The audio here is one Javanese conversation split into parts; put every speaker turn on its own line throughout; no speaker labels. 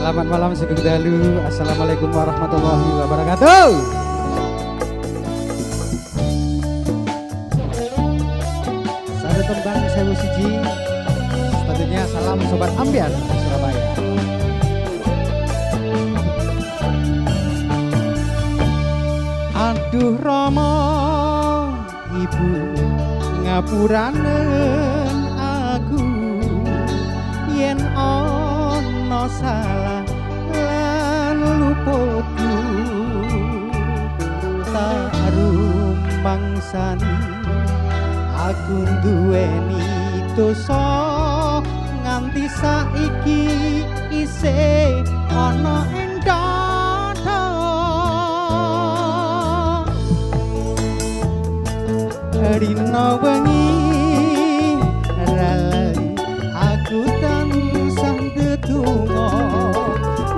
Selamat malam Sugeng Dalu. Assalamualaikum warahmatullahi wabarakatuh. Satu tembang sewu siji. Tentunya salam sobat ambiar Surabaya. Aduh Rama, ibu ngapuranen aku yen ana salah lan luputku tak rumangsani aku duweni dosa nganti saiki isih ana ing dada rina wengi ralai aku tansah ndedonga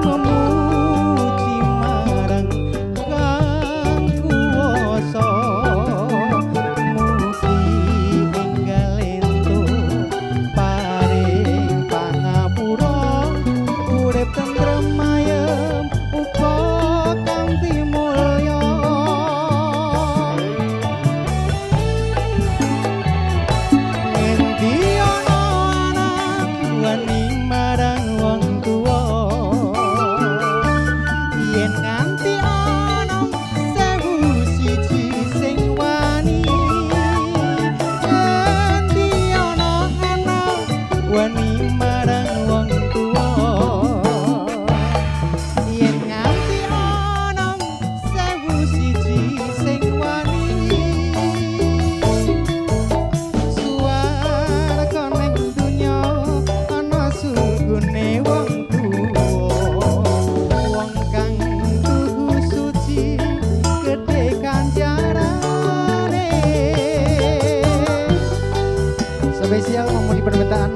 memuji marang Kang Kuwasa mugi enggal entuk paring pangapura urip tentrem ayem uga kanthi mulya endi ana anak wani marang wong tuwa yen nganti ana sewu siji sing wani endi ana anak wani marang wong tuwa yen nganti ana sewu siji sing wani swarga ning dunya ana sugune wong tuwa wong kang tuhu suci gedhe kanjarane spesial mau di permintaan